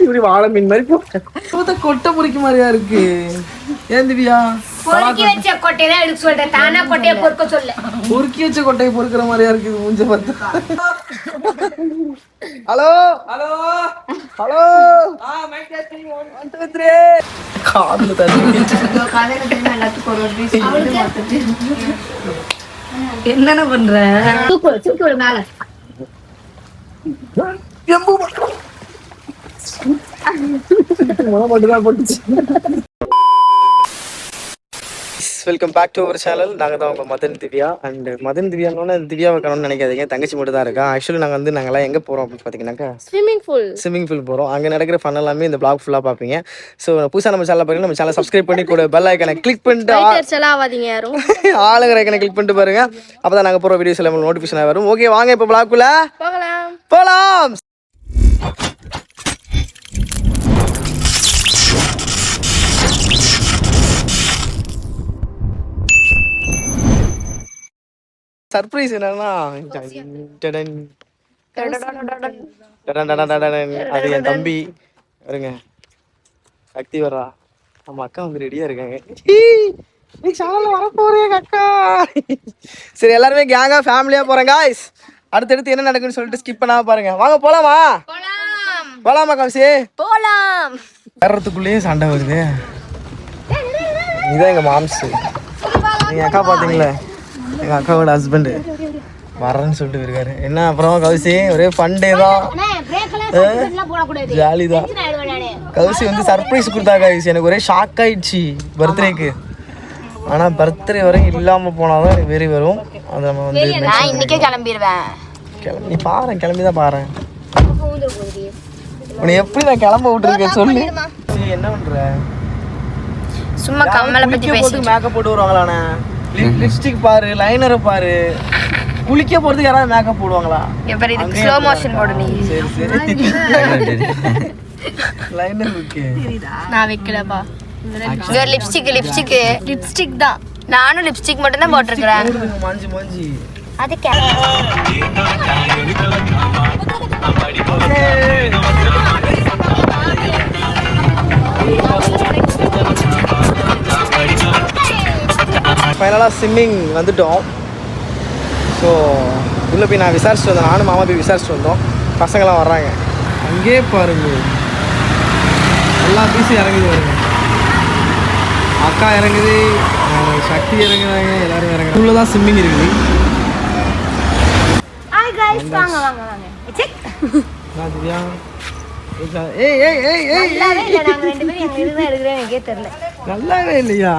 இப்படி வாழை மீன் மாதிரி கொட்டை பொறிக்க மாதிரியா இருக்கு. ஏன் திவ்யா பொறுக்கி வச்ச கொட்டையை தான் எடுக்க சொல்றேன், தானா கொட்டையை பொறுக்க சொல்ல. பொறுக்கி வச்ச கொட்டையை பொறுக்கிற மாதிரியா இருக்கு மூஞ்ச பார்த்து. ஹலோ ஹலோ ஹலோ காதுல தண்ணி. என்னென்ன பண்ற? தூக்கு மேல. Welcome back to our channel. நாங்கள் தான் உங்கள் மதன் திவ்யா. அண்ட் மதன் திவ்யானோட திவ்யாவை காணும்னு நினைக்காதீங்க, தங்கச்சி மட்டும் தான் இருக்கா. ஆக்சுவலி நாங்கள்லாம் எங்கே போகிறோம் அப்படின்னு பார்த்தீங்கன்னாக்கா ஸ்விம்மிங் பூல் போகிறோம். அங்கே நடக்கிற ஃபன் எல்லாமே இந்த பிளாக் ஃபுல்லாக பார்ப்பீங்க. ஸோ புதுசாக நம்ம சேனல் பார்த்தீங்கன்னா நம்ம சேனல் சப்ஸ்கிரைப் பண்ணி கூட பெல் ஐக்கனை கிளிக் பண்ணிட்டு ஆளுங்கிற ஐக்கனை கிளிக் பண்ணிட்டு பாருங்க. அப்போ தான் நாங்கள் போகிற வீடியோஸ் எல்லாம் நோட்டிஃபிகேஷனாக வரும். ஓகே வாங்க இப்போ பிளாக்குள்ள போகலாம். சர்ப்ரைஸ் என்னன்னா அது என் தம்பி வருங்க, சக்தி வர்றா. நம்ம அக்கா வந்து ரெடியா இருக்காங்க. நீ சேனல்ல வர போறீங்க அக்கா. சரி எல்லாருமே கேங்கா ஃபேமிலியா போறேன் காய்ஸ். அடுத்தடுத்து என்ன நடக்குன்னு சொல்லிட்டு ஸ்கிப் பண்ணாம பாருங்க. வாங்க போலாமா? போலாமா கௌசி? போலாம். வர்றதுக்குள்ளேயே சண்டை வருது. இதான் எங்க மாம்ஸ். நீங்க அக்கா பாத்தீங்களா, எங்கள் அக்காவோட ஹஸ்பண்டு வரேன்னு சொல்லிட்டு இருக்காரு. என்ன அப்புறம் கௌசி ஒரே ஃபன் டே தான், ஜாலி தான். கௌசி வந்து சர்ப்ரைஸ் கொடுத்தா கௌசி, எனக்கு ஒரே ஷாக் ஆயிடுச்சு பர்த்டேக்கு. ஆனால் பர்த்டே வரைக்கும் இல்லாமல் போனால் தான் வெறி வரும். அதை நம்ம வந்து இன்னைக்கே கிளம்பிடுவேன். கிளம்பி பாரு, கிளம்பி தான் பாரு. உன்னை எப்படி நான் கிளம்ப விட்டுருக்கேன் சொல்லு. என்ன பண்ற? சும்மா கம்மலை பத்தி பேசி மேக்கப் போட்டு வருவாங்களாண்ணே. லிப்ஸ்டிக் பாரு, லைனரை பாரு. குளிக்க போறதுக்கு யாராவது மேக்கப் போடுவாங்களா? இப்ப இதுக்கு ஸ்லோ மோஷன் போடு நீ. சரி சரி. Liner okay. நான் வைக்கலப்பா. வேற லிப்ஸ்டிக் தான். நானும் லிப்ஸ்டிக் மட்டும் தான் போட்டுருக்கேன். மாஞ்சி மாஞ்சி அது ஃபைனலாக ஸ்விம்மிங் வந்துட்டோம். ஸோ உள்ளே போய் நான் விசாரிச்சுட்டு வந்தேன், நானும் மாமா போய் விசாரிச்சுட்டு வந்தோம். பசங்களாம் வர்றாங்க. அங்கேயே பாருங்க எல்லா பீஸும் இறங்குது வருங்க. அக்கா இறங்குது, சக்தி இறங்குறாங்க, எல்லாரும் இறங்குறாங்க. உள்ளே தான் ஸ்விம்மிங் இருக்குது. நல்லாவே இல்லையா?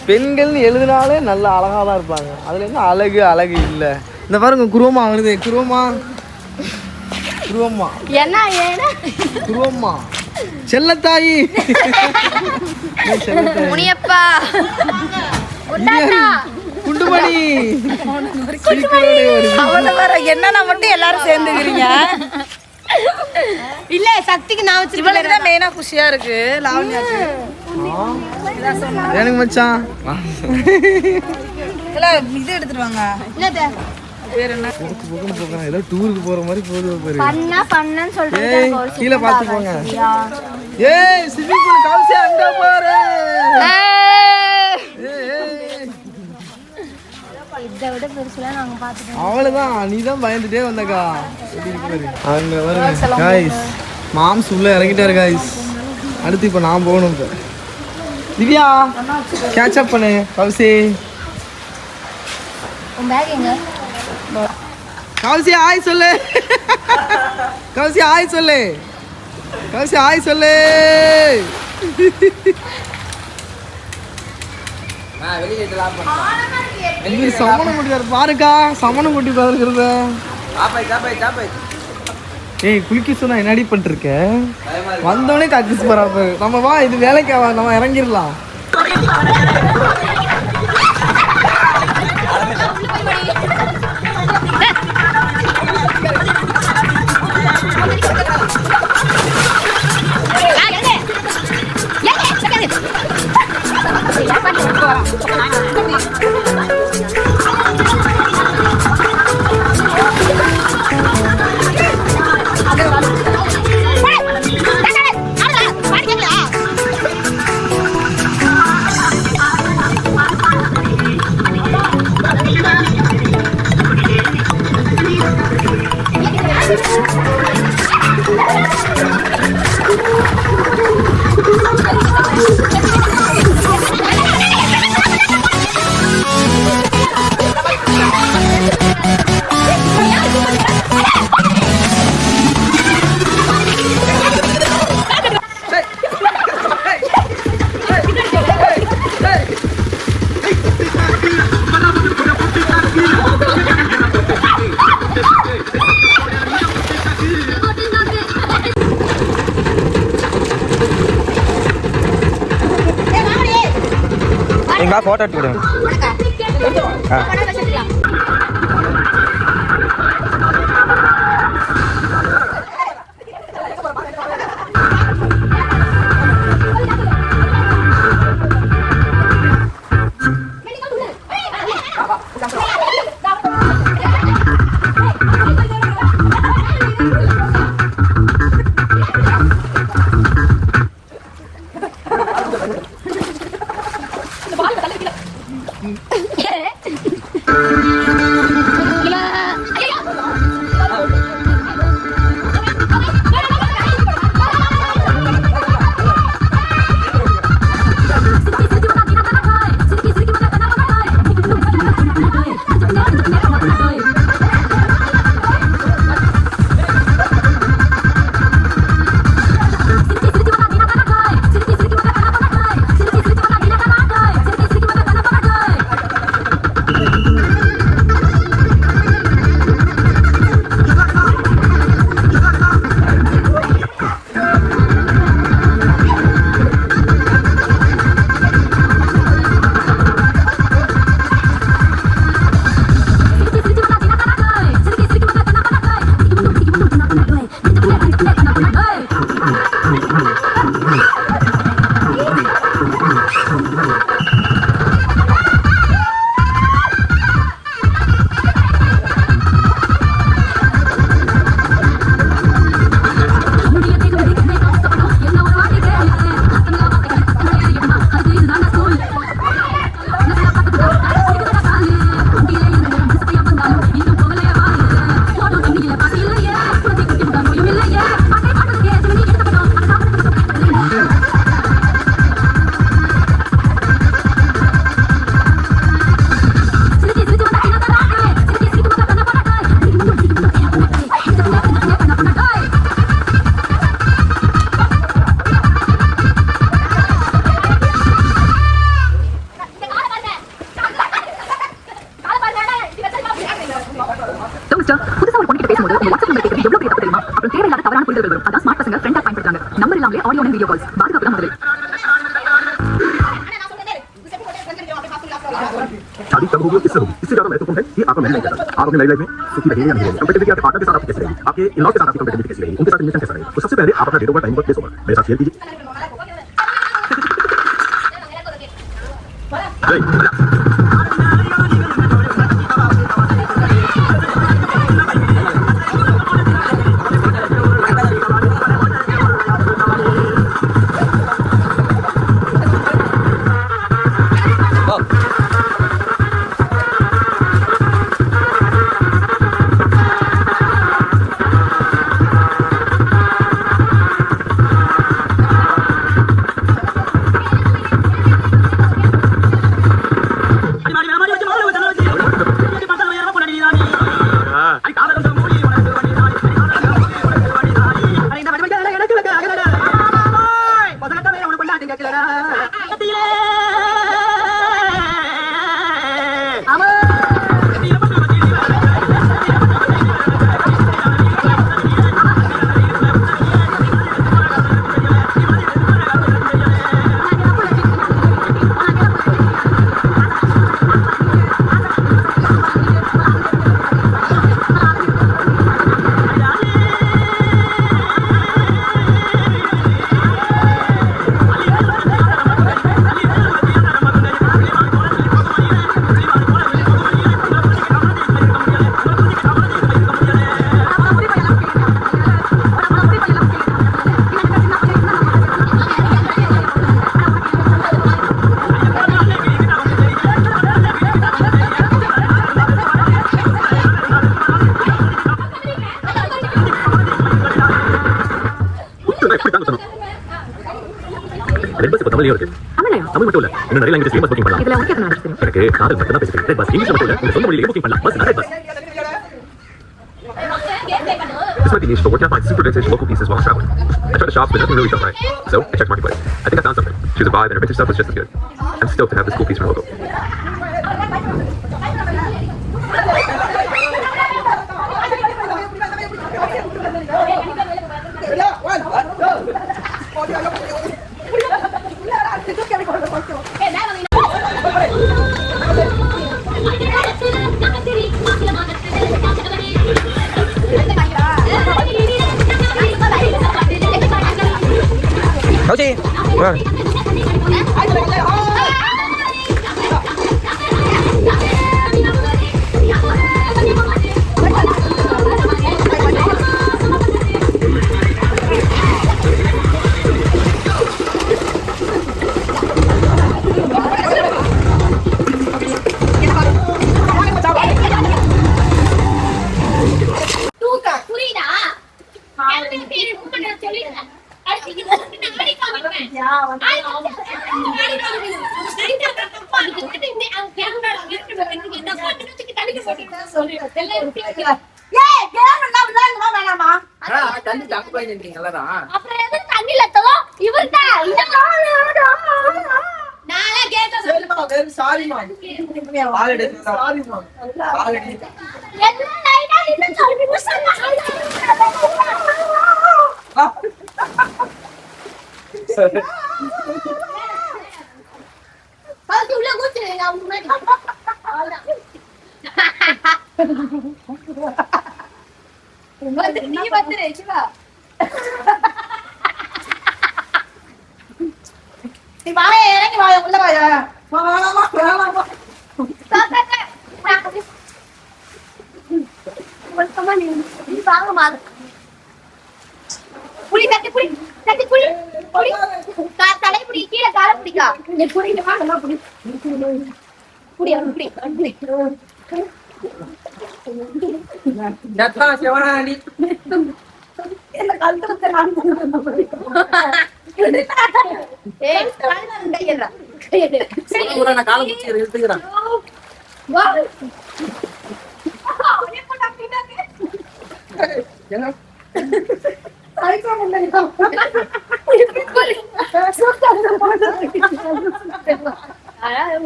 பெண்கள்னு எழுதினாலே நல்ல அழகாக தான் இருப்பாங்க. அதில் என்ன அழகு இல்லை. இந்த பாருங்க குருவமா வருது. குருவமா செல்லத்தாயி குண்டுமணி என்ன மட்டும் எல்லாரும் சேர்ந்துக்கிறீங்க. இல்ல சக்திக்கு நான் வச்சிருக்கேன். மெயினா குஷியா இருக்கு. லாவண்யாக்கு எனக்கு மச்சான் இது எடுத்துட்டு வாங்க. ஏதோ டூருக்கு போற மாதிரி போகுது. கீழே பார்த்து போங்க. ஏய் ஸ்விமிங் பூல் கௌசி அங்க பாரு. அவ்வளவுதான், நீ தான் பயந்துட்டே வந்தக்கா. அங்க வருங்க காய்ஸ், மாம்ஸ் உள்ள இறங்கிட்டாரு காய்ஸ். அடுத்து இப்போ நான் போகணும். இப்போ திவ்யா கேட்ச் அப் பண்ணு. கௌசி கௌசி ஆய் சொல்லு. கௌசி ஆய் சொல்லு. கௌசி ஆய் சொல்லு. சமணம் குட்டி பாருக்கா, சமணம் குட்டி பாருக்கிறத. ஏய் குளிக்க சொன்னா என்னடி பண்ணிருக்க? வந்தோடனே கக்கிச்சு போறாப்ப. நம்ம வா, இது வேலைக்கு நம்ம இறங்கிடலாம். எங்களா ஃபோட்டோ எடுத்து விடுங்க. शादी तब होगी इससे होगी, इससे ज्यादा महत्वपूर्ण है कि आपका मैरिज लाइफ कैसा, आप अपने मैरिज लाइफ में सुखी रहेंगे या नहीं रहेंगे, कंपैटिबिलिटी आपके पार्टनर के साथ आपकी कैसी रहेगी, आपके इन-लॉ के साथ आपकी कंपैटिबिलिटी कैसी रहेगी, उनके साथ रिलेशन कैसा रहेगा। तो सबसे पहले आप अपना date of birth, time of place होगा मेरे साथ शेयर कीजिए। இப்படிதான் சொல்லணும். ரெட் பஸ் இப்ப தமிழ்லயும் இருக்கு. தமிழ் மட்டும் இல்ல, இன்னும் நிறைய லாங்குவேஜ் பஸ் புக்கிங் பண்ணலாம். இதுல உங்களுக்கு என்ன நடக்குது? எனக்கு காதல் மட்டும் தான் பேசுறேன். ரெட் பஸ் இங்கிலீஷ்ல மட்டும் இல்ல, உங்க சொந்த மொழியிலேயே புக்கிங் பண்ணலாம். Bus red bus. This might be niche, but where can I find super vintage local pieces while traveling? I tried the shops, but nothing really felt right. So I checked Marketplace. I think I found something. Choose a vibe, and her vintage stuff was just as good. I'm stoked to have this cool piece from local.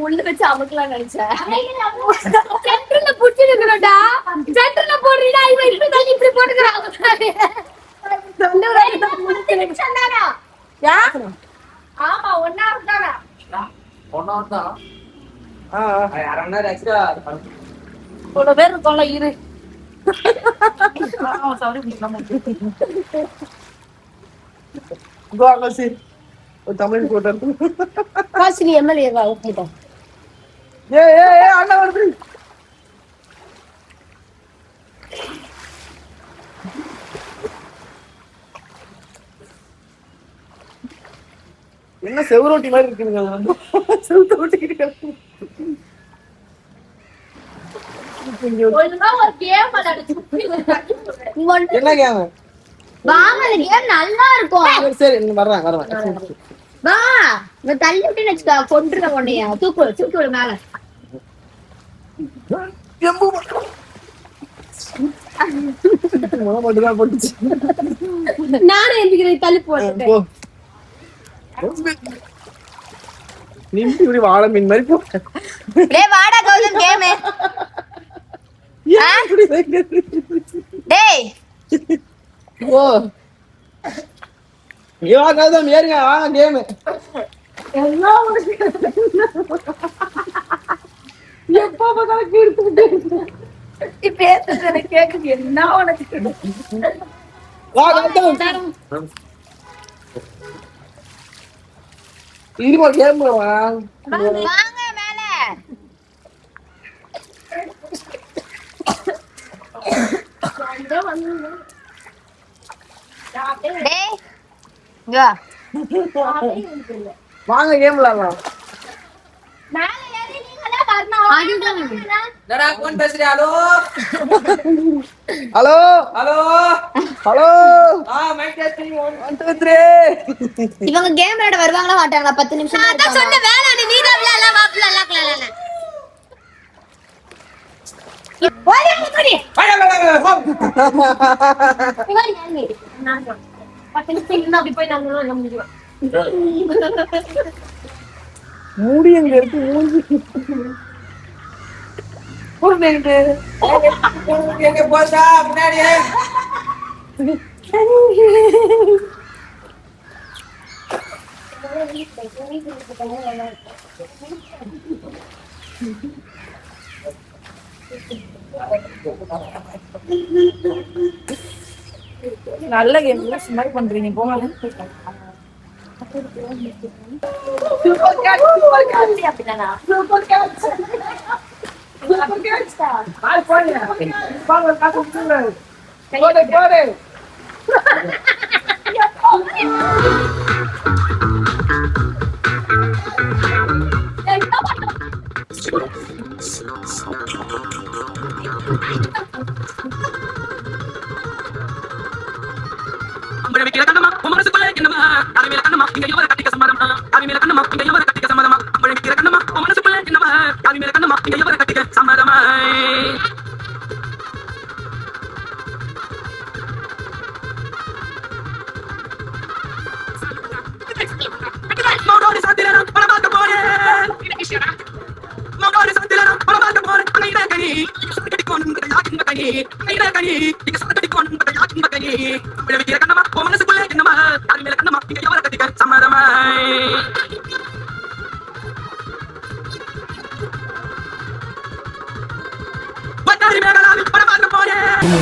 உள்ள வச்சு அமுக்கலாம் நினைச்சேன். சென்டர்ல புடிச்சிருக்கா சென்டர்ல போடுறீடா இவன் இப்படி போட்டுக்கிறான். ஆமா ஒன்னா இருந்தாங்க இவ்வளவு பேர் இருக்கோம்ல இரு. தமிழ் கூட்டம் காசினி எம்எல்ஏவா ஓகேதான். அண்ணா வருது. என்ன செவரோட்டி மாதிரி இருக்குங்க. என்ன கேம்? வாங்க அந்த கேம் நல்லா இருக்கும். சரி வர்றேன். வா இந்த தள்ளி விட்டு வச்சுக்கா கொண்டுற உன்னைய தூக்கு விடு மேல. நானும் எந்திக்கிறேன் தள்ளி போட்டு. நிம்பி இப்படி வாழ மீன் மாதிரி போ. டேய் வாடா கௌதம் கேம். டேய் ஓ கௌதம் ஏறுங்க வாங்க கேம். எப்ப பார்த்தாலும் கீழ்த்து பேசுறது கேக்குது. என்ன உனக்கு வா கௌதம் இருமா கேம் வாங்க மேல. டேய் இங்க வாங்க கேம் விளையாடலாம். மேல ஏறி நீங்க தான் வரணும். அதுதான் போன் பேசுறியா? Hello hello hello hello mike testing 1 2 3 இவங்க கேம் விளையாட வருவாங்களா மாட்டாங்களா? 10 நிமிஷம் தான் சொன்ன வேணா நீ தான் விளையாடலாம் வாப்ல லாக்லாம் ஓடி போடி நான் 10 நிமிஷம் அப்படி போய் நம்ம முடியும். மூடி எங்க இருக்கு மூஞ்சி போறேங்க எங்க போடா முன்னாடி நல்ல கேம் ஸ்மைல் பண்றீங்க போங்க. சூப்பர் கேட்ச் அப்படினா சூப்பர் கேட்ச் சூப்பர் கேட்ச் பால் போடுங்க பால் காசு கொடுங்க போடு போடு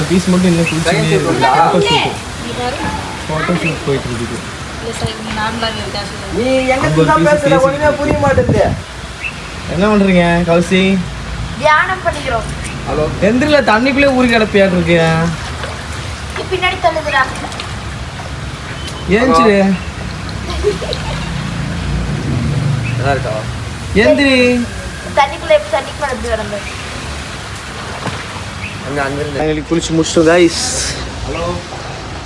பீஸ் மட்டும் இன்னும் ஃபோட்டோ ஷூட் போயிட்டு இருக்கு. நீ எங்க பேசுற ஒண்ணுமே புரிய மாட்டேங்குது. என்ன பண்றீங்க கௌசி? தியானம் பண்ணிக்கிறோம். ஹலோ எந்திரில தண்ணிக்குள்ளே ஊறி கிடப்பியாட்டு இருக்கு. பின்னாடி தள்ளுதுடா. ஏஞ்சிரு நல்லா இருக்கா? எந்திரி. தண்ணிக்குள்ள எப்படி தண்ணிக்கு மேல எப்படி வரணும்? எங்களுக்கு குளிச்சு முடிச்சிட்டோம் கைஸ்.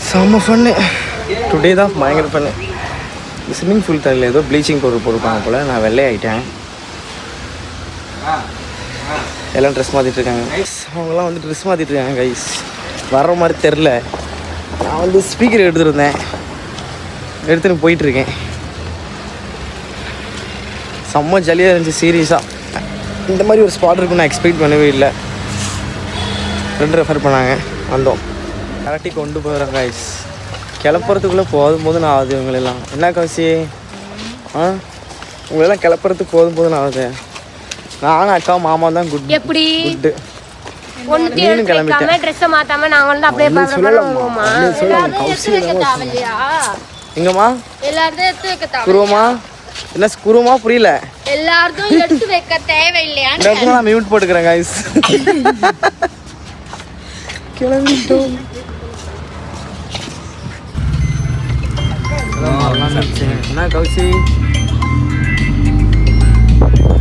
செம்ம ஃபன்னு டுடே தான், பயங்கர ஃபன்னு. ஸ்விம்மிங் பூல் தண்ணியில் ஏதோ ப்ளீச்சிங் பவுடர் போட்டுருப்பாங்க போல். நான் வெள்ளை ஆகிட்டேன். எல்லாம் ட்ரெஸ் மாற்றிட்டு இருக்காங்க. அவங்களாம் வந்து ட்ரெஸ் மாற்றிட்டு இருக்காங்க கைஸ். வர்ற மாதிரி தெரில. நான் வந்து ஸ்பீக்கர் எடுத்துருந்தேன், எடுத்துன்னு போயிட்டுருக்கேன். செம்ம ஜாலியாக இருந்துச்சு. சீரியஸாக இந்த மாதிரி ஒரு ஸ்பாட் இருக்குன்னு நான் எக்ஸ்பெக்ட் பண்ணவே இல்லை. ஃப்ரெண்ட் ரெஃபர் பண்ணாங்க, வந்தோம். கரெக்டி கொண்டு போகிறேன் கைஸ். கிளப்புறதுக்குள்ளே போதும் ஆகுது இவங்களெல்லாம். என்ன கௌசி? உங்களெல்லாம் கிளப்புறதுக்கு போதும் ஆகுது. நானும் அக்கா மாமா தான் குட் எப்படி குட்டு. ஒண்ணுத்தையும் கிளம்பிட்டேன். ட்ரெஸ் மாத்தாம நாங்க வந்து அப்படியே சொல்லலாமா? கௌசி எங்கம்மா எல்லாரும் எடுத்து வைக்க தேவை. குருவமா? என்ன குருவமா? புரியல. எல்லாரும் எடுத்து வைக்க தேவையில்லையா? இந்த இடத்துல நான் மியூட் போட்டுக்கிறேன் கைஸ். கிளம்பிட்டோம். என்ன கௌசி?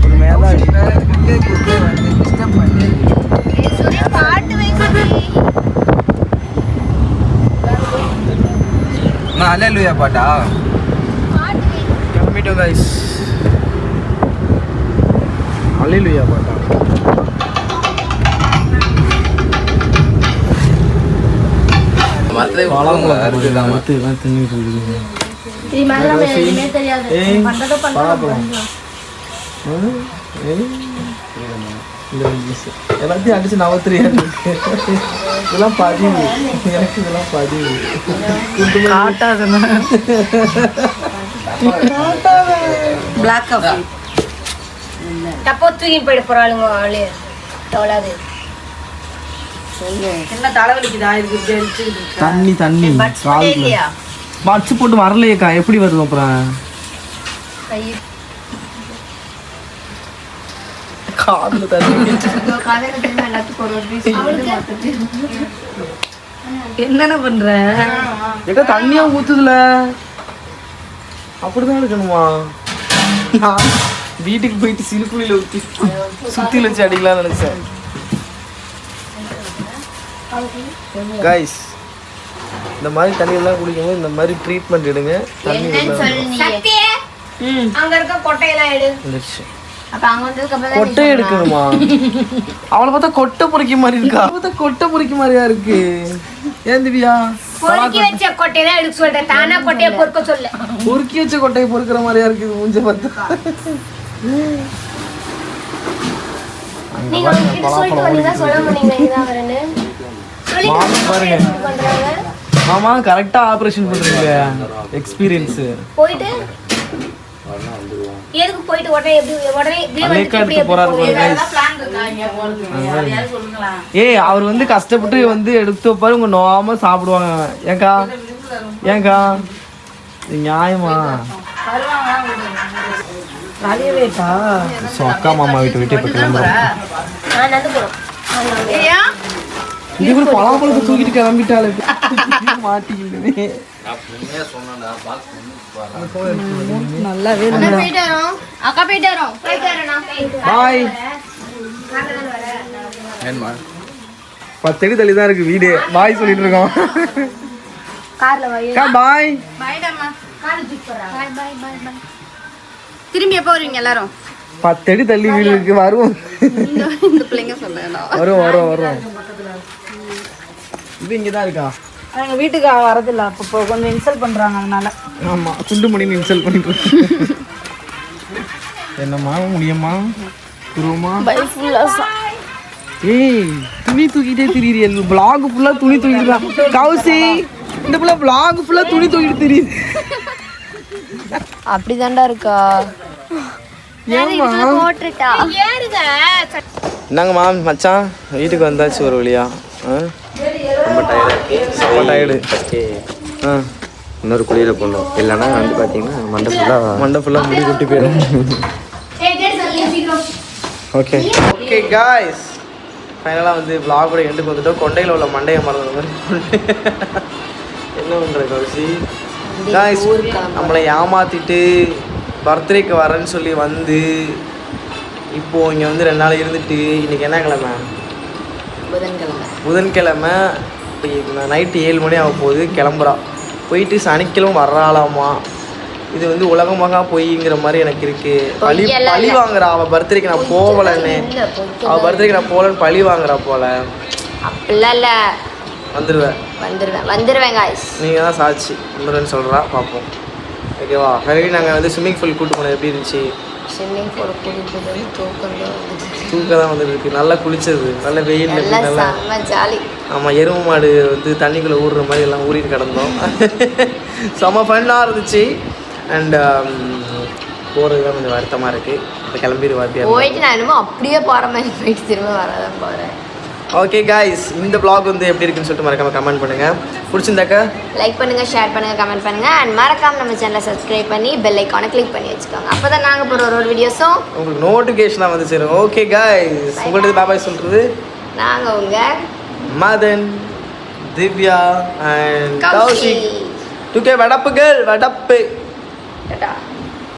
ஒரு மேலே பாட்டு வைக்க அல்லேலூயா பாட்டா? கிளம்பிட்டோம் கைஸ். அல்லேலூயா பாட்டா? எல்லாத்தையும் அடிச்சு நவத்திரியா இருக்கு. இதெல்லாம் பதிவு, எனக்கு இதெல்லாம் பதிவு. தப்போ தூக்கிட்டு போயிட போறாளுங்க ஆளு. தவளாது என்ன தலைவலிக்குதா? தண்ணி தண்ணி இல்லையா? பட்ஸ் போட்டு வரலையேக்கா, எப்படி வருது அப்புறம்? காதுல தண்ணி. என்னென்ன பண்ற? ஏக்கா தண்ணியா ஊத்துதுல, அப்படிதான் இருக்கணுமா? நான் வீட்டுக்கு போயிட்டு சிலுக்குழியில ஊற்றி சுத்தில வச்சு அடிக்கலாம்னு நினைச்சேன். கைஸ் இந்த மாதிரி தண்ணியெல்லாம் குடிக்கும்போது இந்த மாதிரி ட்ரீட்மெண்ட் எடுங்க. தண்ணி அங்க இருக்க கொட்டையெல்லாம் எடு. வந்துருச்சு. அப்ப அங்க வந்ததுக்கு அப்புறம் கொட்டை எடுக்கணுமா? அவளை பார்த்தா கொட்டை பொறிக்க மாதிரி இருக்கா? பார்த்தா கொட்டை பொறிக்க மாதிரியா இருக்கு. ஏன் திவ்யா பொறுக்கி வச்ச கொட்டையெல்லாம் எடுக்க சொல்றேன். தானா கொட்டையை பொறுக்க சொல்ல. பொறுக்கி வச்ச கொட்டையை பொறுக்கிற மாதிரியா இருக்கு மூஞ்ச பார்த்தா. நீங்க உங்ககிட்ட சொல்லிட்டு வந்தீங்க சொல்ல மாட்டீங்க இதான் வரேன்னு. மாமா பாருங்க. மாமா கரெக்டா ஆபரேஷன் பண்றீங்க. எக்ஸ்பீரியன்ஸ். போயிட்டு எதுக்கு போயிட்டு உடனே இப்படியே எடுத்து போறாரு பாருங்க. ஏய் அவர் வந்து கஷ்டப்பட்டு வந்து எடுத்து வைப்பாரு. உங்க நோம சாப்பிடுவாங்க. ஏங்கா இது நியாயமா? அக்கா மாமா விட்டு இப்ப கிளம்புறோம். இது கூட பலாப்பழத்தை தூக்கிட்டு கிளம்பிட்டாலே மாட்டிக்கிட்டு. நல்லாவே அக்கா போயிட்டு வரோம். பாய். 10 அடி தள்ளி தான் இருக்கு வீடு. பாய் சொல்லிட்டு இருக்கோம். கார்ல வை. பாய். பைடம்மா. கார் தூக்கி போறா. பாய் பாய் பாய் பாய். திரும்பி எப்போ வருவீங்க எல்லாரும்? 10 அடி தள்ளி வீடு இருக்கு. வருவோம். இந்த பிள்ளைங்க சொல்லுங்க. வரும். இது இங்கதான் இருக்கா? எங்க வீட்டுக்கு வரதில்ல. அப்போ கொஞ்சம் இன்சல்ட் பண்றாங்க அதனால. ஆமா குண்டுமணின்னு இன்சல்ட் பண்ணிட்டு என்னம்மா முடியுமா குருமா? ஏய் துணி தூக்கிட்டே திரியுது. vlog ஃபுல்லா துணி தூக்கிட்டு கௌசி. இந்த புள்ள vlog ஃபுல்லா துணி தூக்கிட்டு திரியுது. அப்படிதான்டா இருக்கா? ஏம்மா போட்டுட்டா ஏறுங்க. என்னங்க மாம் மச்சான் வீட்டுக்கு வந்தாச்சு ஒரு வழியா. ரொம்ப டயர்டு. இன்னொரு குளிர போடணும். இல்லைன்னா வந்து பார்த்தீங்கன்னா மண்டை ஃபுல்லாக முடி கொட்டி போயிடும். ஓகே காய்ஸ் ஃபைனலாக வந்து vlog-ஓட எண்டுக்கு வந்துட்டோம். கொண்டையில் உள்ள மண்டையை மறந்த மாதிரி என்ன பண்ணுற கௌசி? காய்ஸ் நம்மளை ஏமாற்றிட்டு பர்த்டேக்கு வரேன்னு சொல்லி வந்து இப்போது இங்கே வந்து 2 நாள் இருந்துட்டு இன்றைக்கி என்ன கிழமை? புதன்கிழமை. இப்போ நைட்டு 7 மணி ஆக போகுது. கிளம்புறா. போயிட்டு சனிக்கிழமை வர்றாளாமா. இது வந்து உலகமாக பொய்ங்கிற மாதிரி எனக்கு இருக்கு. பழி வாங்குறா. அவள் பர்த்டேக்கு நான் போகலன்னு. அவள் பர்த்டேக்கு நான் போகலன்னு பழி வாங்குறா போல. அப்படிலாம் இல்லை. வந்துடுவேன் காய்ஸ். நீங்கள் தான் சாட்சி. வந்துடுவேன்னு சொல்கிறா. பார்ப்போம். ஓகேவா? ஃபைனலி நாங்கள் வந்து ஸ்விம்மிங் பூல் கூட்டு போனோம். எப்படி இருந்துச்சு? ஸ்விம்மிங் பூல் கூட்டிட்டு தூக்கம் தான் வந்துருக்கு. நல்லா குளிச்சது. நல்ல வெயில். நல்லா ஜாலி. ஆமாம் எருமை மாடு வந்து தண்ணிக்குள்ளே ஊறுற மாதிரி எல்லாம் ஊறிட்டு கிடந்தோம். செம்ம ஃபன்னாக இருந்துச்சு. அண்ட் போகிறது தான் கொஞ்சம் வருத்தமாக இருக்குது. இப்போ கிளம்பிடுவாப்பியா போயிட்டு நான் என்னமோ அப்படியே போகிற மாதிரி போயிட்டு திரும்ப வரதான் போகிறேன். ஓகே காய்ஸ் இந்த vlog வந்து எப்படி இருக்குன்னு சொல்லிட்டு மறக்காம கமெண்ட் பண்ணுங்கள். பிடிச்சிருந்தாக்கா லைக் பண்ணுங்கள், ஷேர் பண்ணுங்கள், கமெண்ட் பண்ணுங்கள். அண்ட் மறக்காம நம்ம சேனலை சப்ஸ்கிரைப் பண்ணி பெல் ஐக்கானை கிளிக் பண்ணி வச்சுக்கோங்க. அப்போ தான் நாங்கள் போகிற ஒரு வீடியோஸும் உங்களுக்கு நோட்டிஃபிகேஷனாக வந்து சேரும். ஓகே காய்ஸ் உங்கள்கிட்ட பாபாய் சொல்கிறது நாங்கள் உங்கள் மதன், திவ்யா அண்ட் கௌஷிக். 2K வடப்பு. டாடா.